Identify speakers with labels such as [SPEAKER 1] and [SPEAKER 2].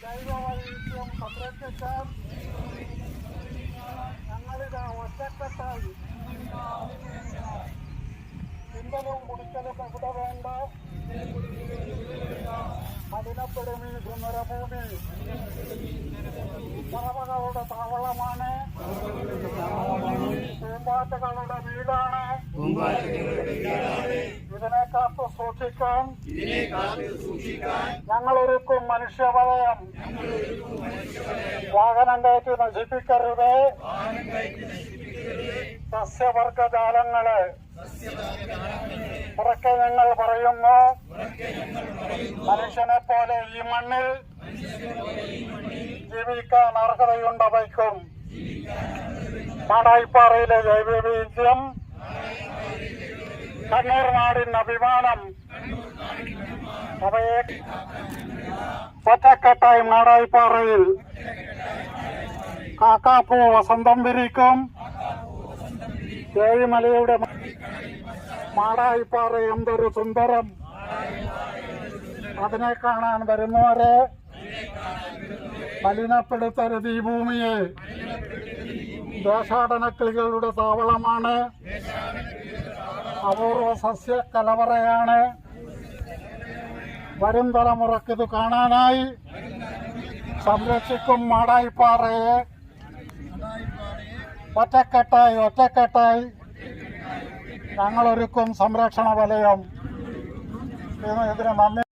[SPEAKER 1] ജൈവവൈവിധ്യം സംരക്ഷിക്കാൻ ഞങ്ങളിത് ഒറ്റക്കെട്ടായി തിന്നലും കുടിക്കലും എവിടെ വേണ്ട മലിനപ്പെടുമി സുന്ദരഭൂമി പറവകളുടെ താവളമാണ്, പൂമ്പാറ്റകളുടെ വീടാണ്. ഇതിനെ കാത്തു സൂക്ഷിക്കാൻ ഞങ്ങളൊരുക്കും മനുഷ്യവലയം. വാഹനം കയറ്റി നശിപ്പിക്കരുത് സസ്യവർഗജാലങ്ങളെ. ഉറക്കെ ഞങ്ങൾ പറയുന്നു, മനുഷ്യനെ പോലെ ഈ മണ്ണിൽ ജീവിക്കാൻ അർഹതയുണ്ടവയ്ക്കും. മാടായിപ്പാറയിലെ ജൈവവൈവിധ്യം കണ്ണൂർ നാടിന്റെ അഭിമാനം. അവയെ ഒറ്റക്കെട്ടായി മാടായിപ്പാറയിൽ കാക്കാപ്പൂ വസന്തം വിരിക്കും. ഏഴിമലയുടെ മാടായിപ്പാറ എന്തൊരു സുന്ദരം. അതിനെ കാണാൻ വരുന്നവരെ മലിനപ്പെടുത്തരുത് ഈ ഭൂമിയെ. ദേശാടനക്കിളികളുടെ താവളമാണ്, അപൂർവ സസ്യ കലവറയാണ്. വരും തലമുറക്കിത് കാണാനായി സംരക്ഷിക്കും മാടായിപ്പാറയെ. ഒറ്റക്കെട്ടായി ഞങ്ങളൊരുക്കും സംരക്ഷണ വലയം. ഇതിന് നന്ദി.